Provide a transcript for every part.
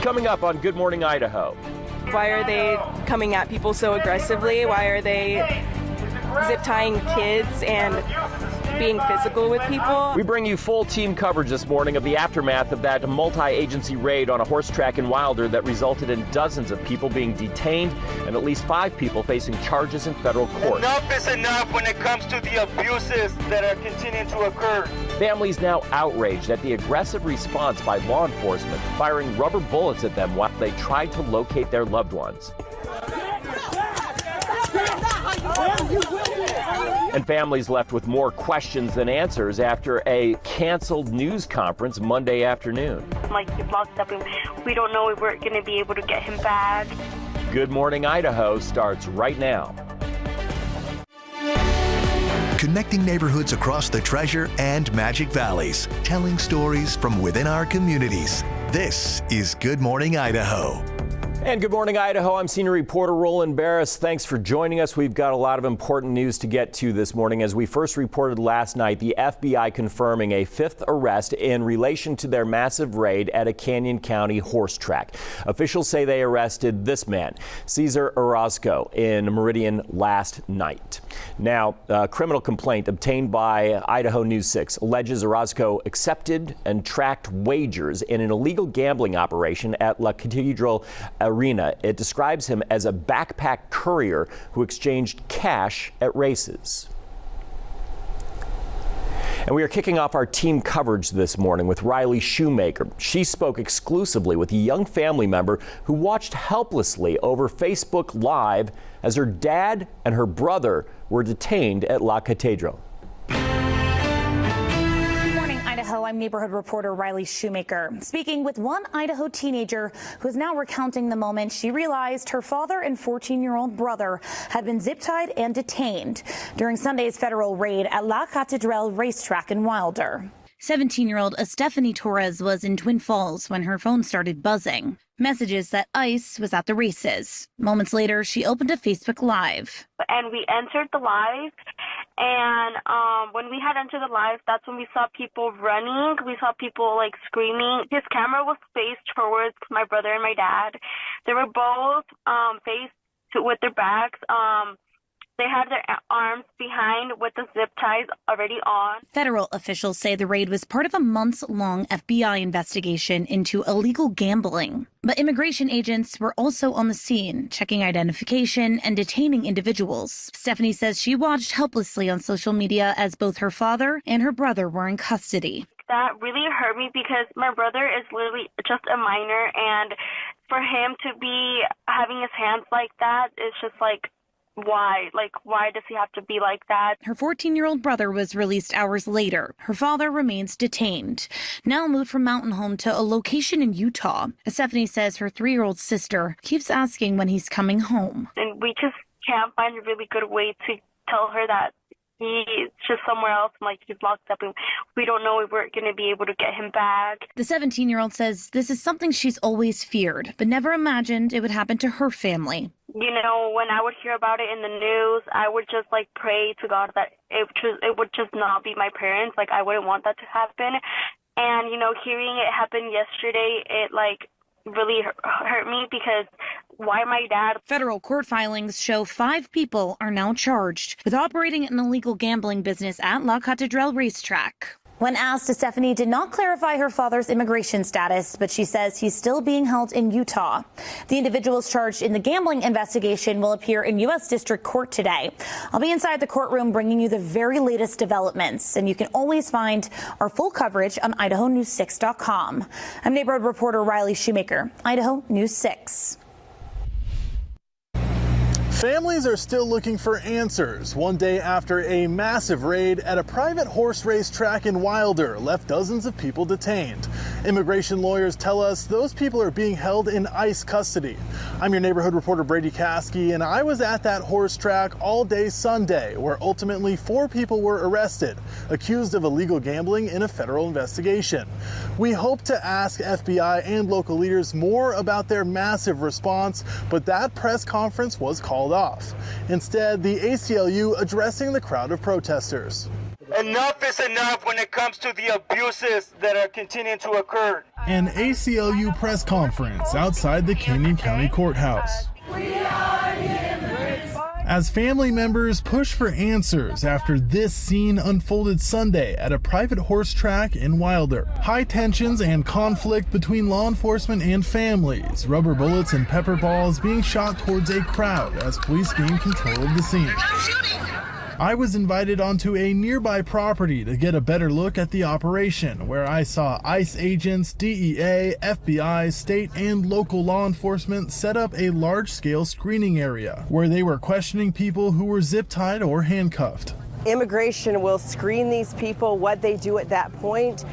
Coming up on Good Morning Idaho. Why are they coming at people so aggressively? Why are they zip tying kids and being physical with people? We bring you full team coverage this morning of the aftermath of that multi-agency raid on a horse track in Wilder that resulted in dozens of people being detained and at least 5 people facing charges in federal court. Enough is enough when it comes to the abuses that are continuing to occur. Families now outraged at the aggressive response by law enforcement, firing rubber bullets at them while they tried to locate their loved ones. And families left with more questions than answers after a canceled news conference Monday afternoon. Like, he's locked up and we don't know if we're going to be able to get him back. Good Morning Idaho starts right now. Connecting neighborhoods across the Treasure and Magic Valleys, telling stories from within our communities. This is Good Morning Idaho. And Good Morning Idaho, I'm senior reporter Roland Barris. Thanks for joining us. We've got a lot of important news to get to this morning. As we first reported last night, the FBI confirming a 5th arrest in relation to their massive raid at a Canyon County horse track. Officials say they arrested this man, Cesar Orozco, in Meridian last night. Now, a criminal complaint obtained by Idaho News 6 alleges Orozco accepted and tracked wagers in an illegal gambling operation at La Cathedral Arena. It describes him as a backpack courier who exchanged cash at races. And we are kicking off our team coverage this morning with Riley Shoemaker. She spoke exclusively with a young family member who watched helplessly over Facebook Live as her dad and her brother were detained at La Cathedral. I'm neighborhood reporter Riley Shoemaker, speaking with one Idaho teenager who is now recounting the moment she realized her father and 14-year-old brother had been zip-tied and detained during Sunday's federal raid at La Catedral racetrack in Wilder. 17-year-old Stephanie Torres was in Twin Falls when her phone started buzzing. Messages that ICE was at the races. Moments later, she opened a Facebook Live. And we entered the live, and when we had entered the live, that's when we saw people running. We saw people, like, screaming. His camera was faced towards my brother and my dad. They were both faced with their backs. They had their arms behind with the zip ties already on. Federal officials say the raid was part of a months-long FBI investigation into illegal gambling. But immigration agents were also on the scene, checking identification and detaining individuals. Stephanie says she watched helplessly on social media as both her father and her brother were in custody. That really hurt me because my brother is literally just a minor, and for him to be having his hands like that is just like, why? Like, why does he have to be like that? Her 14-year-old brother was released hours later. Her father remains detained, now moved from Mountain Home to a location in Utah. Stephanie says her 3-year-old sister keeps asking when he's coming home. And we just can't find a really good way to tell her that he's just somewhere else, like he's locked up, and we don't know if we're going to be able to get him back. The 17-year-old says this is something she's always feared, but never imagined it would happen to her family. You know, when I would hear about it in the news, I would just, like, pray to God that it would just not be my parents. Like, I wouldn't want that to happen. And, you know, hearing it happen yesterday, it, like, really hurt me because why my dad? Federal court filings show 5 people are now charged with operating an illegal gambling business at La Catedral racetrack. When asked, Stephanie did not clarify her father's immigration status, but she says he's still being held in Utah. The individuals charged in the gambling investigation will appear in U.S. District Court today. I'll be inside the courtroom bringing you the very latest developments, and you can always find our full coverage on IdahoNews6.com. I'm neighborhood reporter Riley Shoemaker, Idaho News 6. Families are still looking for answers one day after a massive raid at a private horse race track in Wilder left dozens of people detained. Immigration lawyers tell us those people are being held in ICE custody. I'm your neighborhood reporter Brady Caskey, and I was at that horse track all day Sunday, where ultimately 4 people were arrested, accused of illegal gambling in a federal investigation. We hope to ask FBI and local leaders more about their massive response, but that press conference was called off. Instead, the ACLU addressing the crowd of protesters. Enough is enough when it comes to the abuses that are continuing to occur. An ACLU press conference outside the Canyon County Courthouse. As family members push for answers after this scene unfolded Sunday at a private horse track in Wilder. High tensions and conflict between law enforcement and families. Rubber bullets and pepper balls being shot towards a crowd as police gained control of the scene. I was invited onto a nearby property to get a better look at the operation, where I saw ICE agents, DEA, FBI, state and local law enforcement set up a large-scale screening area where they were questioning people who were zip-tied or handcuffed. Immigration will screen these people. What they do at that point,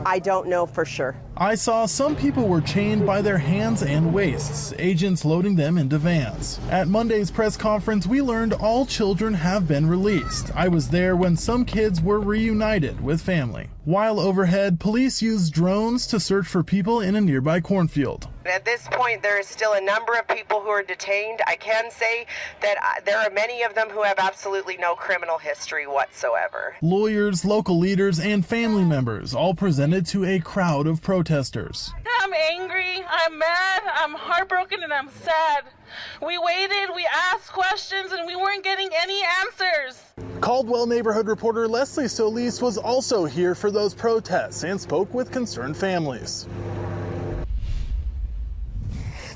I don't know for sure. I saw some people were chained by their hands and waists, agents loading them into vans. At Monday's press conference, we learned all children have been released. I was there when some kids were reunited with family. While overhead, police used drones to search for people in a nearby cornfield. At this point, there is still a number of people who are detained. I can say that there are many of them who have absolutely no criminal history whatsoever. Lawyers, local leaders, and family members all presented to a crowd of protesters. I'm angry, I'm mad, I'm heartbroken, and I'm sad. We waited, we asked questions, and we weren't getting any answers. Caldwell neighborhood reporter Leslie Solis was also here for those protests and spoke with concerned families.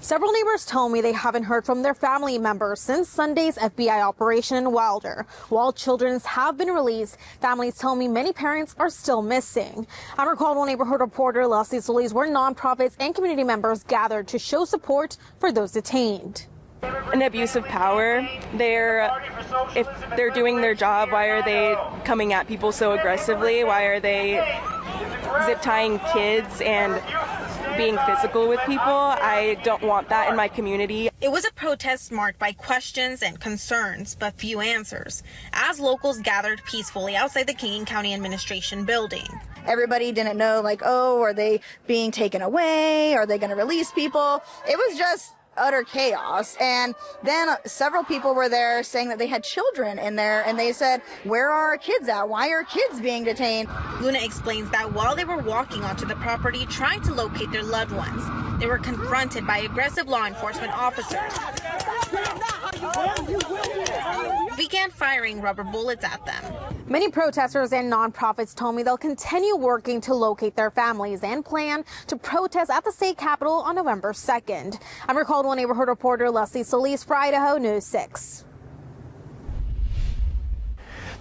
Several neighbors tell me they haven't heard from their family members since Sunday's FBI operation in Wilder. While children have been released, families tell me many parents are still missing. I'm Caldwell neighborhood reporter Leslie Solis, where nonprofits and community members gathered to show support for those detained. An abuse of power. If they're doing their job, why are they coming at people so aggressively? Why are they zip tying kids and being physical with people? I don't want that in my community. It was a protest marked by questions and concerns, but few answers, as locals gathered peacefully outside the Canyon County Administration building. Everybody didn't know, are they being taken away? Are they going to release people? It was just utter chaos. And then several people were there saying that they had children in there, and they said, where are our kids at? Why are kids being detained? Luna explains that while they were walking onto the property trying to locate their loved ones, they were confronted by aggressive law enforcement officers. Began firing rubber bullets at them. Many protesters and nonprofits told me they'll continue working to locate their families and plan to protest at the state capitol on November 2nd. I'm Caldwell neighborhood reporter Leslie Solis for Idaho News 6.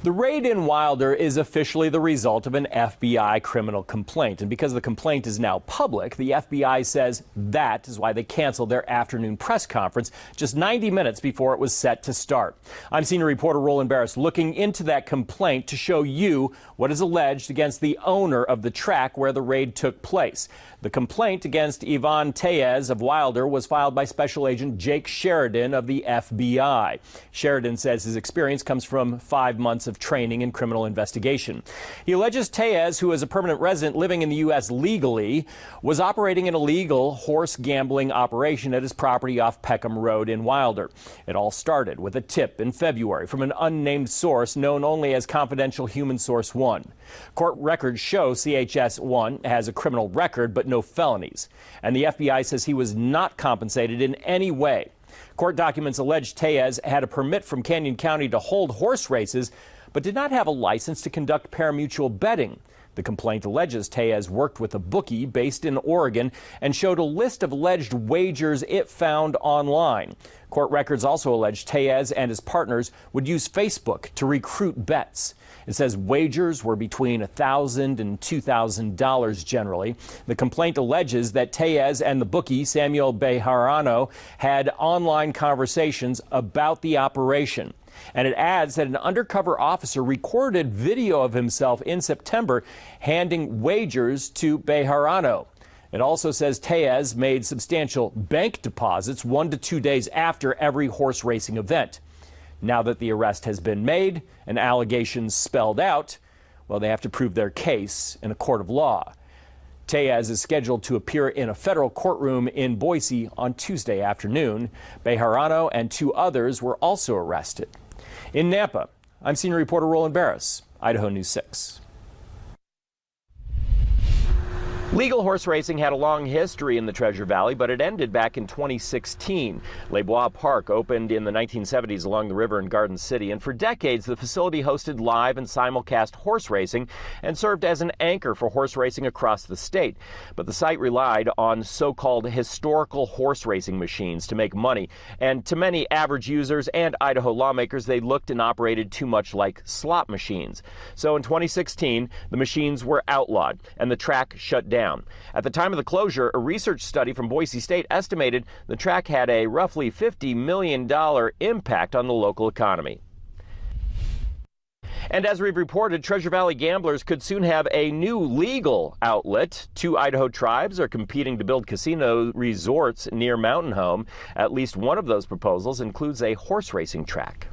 The raid in Wilder is officially the result of an FBI criminal complaint. And because the complaint is now public, the FBI says that is why they canceled their afternoon press conference just 90 minutes before it was set to start. I'm senior reporter Roland Barris looking into that complaint to show you what is alleged against the owner of the track where the raid took place. The complaint against Ivan Tellez of Wilder was filed by Special Agent Jake Sheridan of the FBI. Sheridan says his experience comes from 5 months of training in criminal investigation. He alleges Tellez, who is a permanent resident living in the U.S. legally, was operating an illegal horse gambling operation at his property off Peckham Road in Wilder. It all started with a tip in February from an unnamed source known only as Confidential Human Source 1. Court records show CHS-1 has a criminal record but no felonies, and the FBI says he was not compensated in any way. Court documents allege Tellez had a permit from Canyon County to hold horse races, but did not have a license to conduct parimutuel betting. The complaint alleges Tellez worked with a bookie based in Oregon and showed a list of alleged wagers it found online. Court records also allege Tellez and his partners would use Facebook to recruit bets. It says wagers were between $1,000 and $2,000 generally. The complaint alleges that Tellez and the bookie, Samuel Bejarano, had online conversations about the operation. And it adds that an undercover officer recorded video of himself in September handing wagers to Bejarano. It also says Tellez made substantial bank deposits 1 to 2 days after every horse racing event. Now that the arrest has been made and allegations spelled out, well, they have to prove their case in a court of law. Tellez is scheduled to appear in a federal courtroom in Boise on Tuesday afternoon. Bejarano and 2 others were also arrested. In Nampa, I'm senior reporter Roland Barris, Idaho News 6. Legal horse racing had a long history in the Treasure Valley, but it ended back in 2016. Les Bois Park opened in the 1970s along the river in Garden City, and for decades the facility hosted live and simulcast horse racing and served as an anchor for horse racing across the state. But the site relied on so-called historical horse racing machines to make money, and to many average users and Idaho lawmakers, they looked and operated too much like slot machines. So in 2016, the machines were outlawed and the track shut down. At the time of the closure, a research study from Boise State estimated the track had a roughly $50 million impact on the local economy. And as we've reported, Treasure Valley gamblers could soon have a new legal outlet. 2 Idaho tribes are competing to build casino resorts near Mountain Home. At least one of those proposals includes a horse racing track.